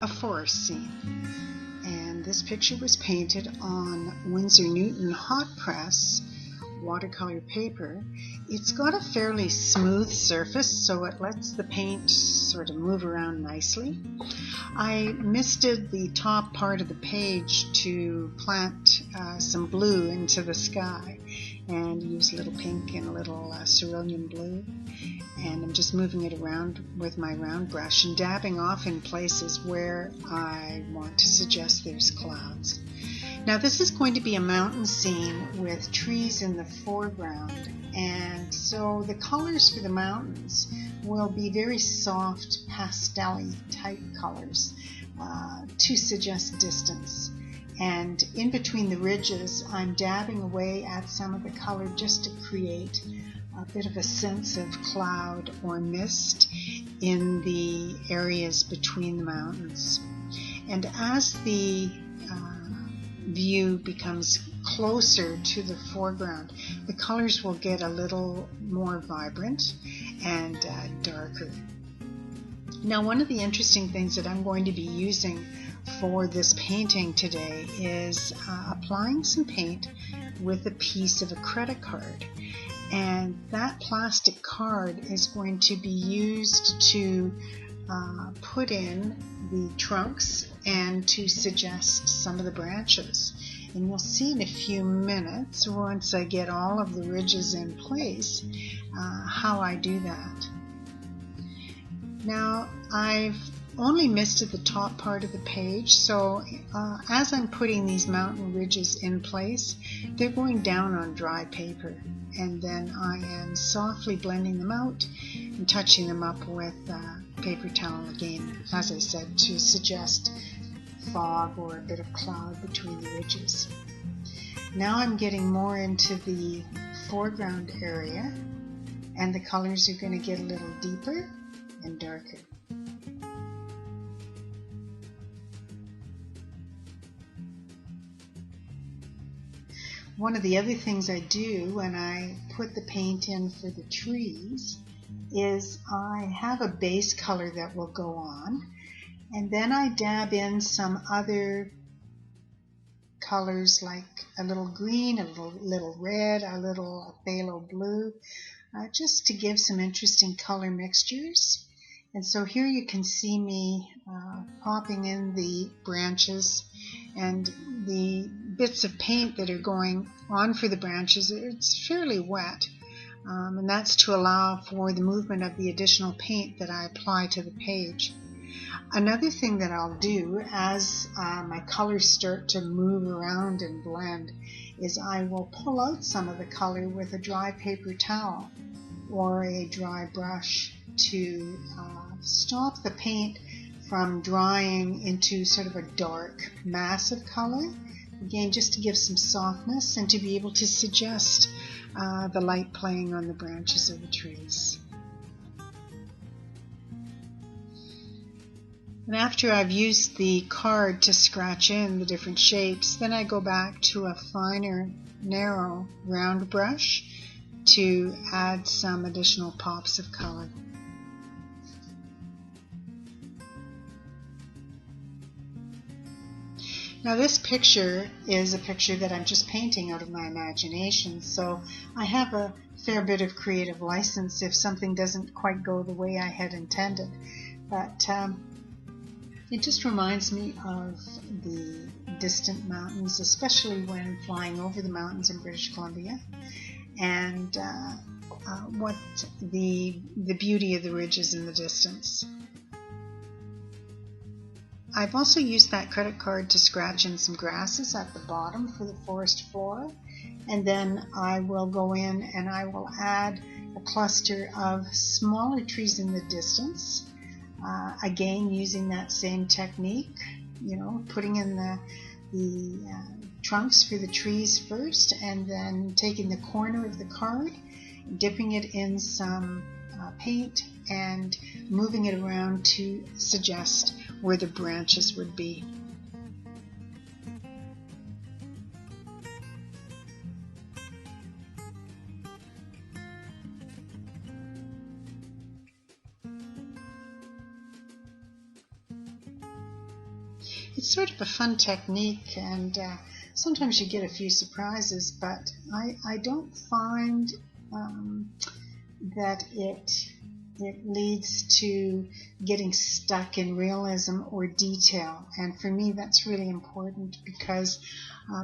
a forest scene. And this picture was painted on Winsor Newton hot press watercolor paper. It's got a fairly smooth surface, so it lets the paint sort of move around nicely. I misted the top part of the page to plant some blue into the sky, and use a little pink and a little cerulean blue. And I'm just moving it around with my round brush and dabbing off in places where I want to suggest there's clouds. Now this is going to be a mountain scene with trees in the foreground, and so the colors for the mountains will be very soft pastel-y type colors to suggest distance. And in between the ridges, I'm dabbing away at some of the color just to create a bit of a sense of cloud or mist in the areas between the mountains. And as the view becomes closer to the foreground, the colors will get a little more vibrant and darker. Now, one of the interesting things that I'm going to be using for this painting today is applying some paint with a piece of a credit card. And that plastic card is going to be used to put in the trunks and to suggest some of the branches. And you'll see in a few minutes, once I get all of the ridges in place, how I do that. Now, I've only misted the top part of the page, so as I'm putting these mountain ridges in place, they're going down on dry paper, and then I am softly blending them out and touching them up with paper towel again, as I said, to suggest fog or a bit of cloud between the ridges. Now I'm getting more into the foreground area, and the colors are going to get a little deeper and darker. One of the other things I do when I put the paint in for the trees is I have a base color that will go on, and then I dab in some other colors like a little green, a little red, a little phthalo blue, just to give some interesting color mixtures. And so here you can see me popping in the branches, and the bits of paint that are going on for the branches, it's fairly wet, and that's to allow for the movement of the additional paint that I apply to the page. Another thing that I'll do as my colors start to move around and blend is I will pull out some of the color with a dry paper towel or a dry brush to stop the paint from drying into sort of a dark mass of color. Again, just to give some softness and to be able to suggest the light playing on the branches of the trees. And after I've used the card to scratch in the different shapes, then I go back to a finer, narrow, round brush to add some additional pops of color. Now this picture is a picture that I'm just painting out of my imagination, so I have a fair bit of creative license if something doesn't quite go the way I had intended. But it just reminds me of the distant mountains, especially when flying over the mountains in British Columbia, and what the beauty of the ridges in the distance. I've also used that credit card to scratch in some grasses at the bottom for the forest floor, and then I will go in and I will add a cluster of smaller trees in the distance, again using that same technique, putting in the trunks for the trees first, and then taking the corner of the card, dipping it in some paint and moving it around to suggest where the branches would be. It's sort of a fun technique, and sometimes you get a few surprises, but I don't find that it leads to getting stuck in realism or detail. And for me, that's really important because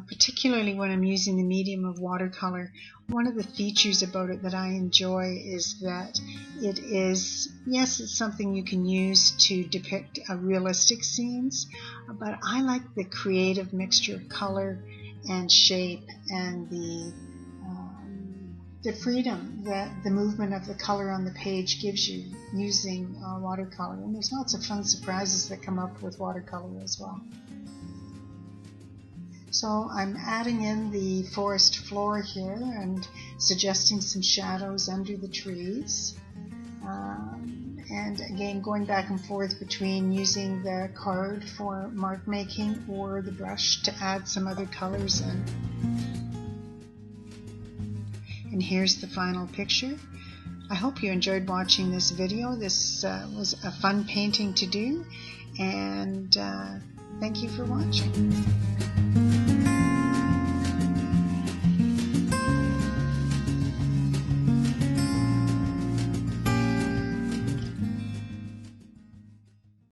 particularly when I'm using the medium of watercolor, one of the features about it that I enjoy is that it is, yes, it's something you can use to depict realistic scenes, but I like the creative mixture of color and shape and the freedom that the movement of the color on the page gives you using watercolor. And there's lots of fun surprises that come up with watercolor as well. So I'm adding in the forest floor here and suggesting some shadows under the trees. And again, going back and forth between using the card for mark making or the brush to add some other colors in. And here's the final picture. I hope you enjoyed watching this video. This was a fun painting to do, and thank you for watching.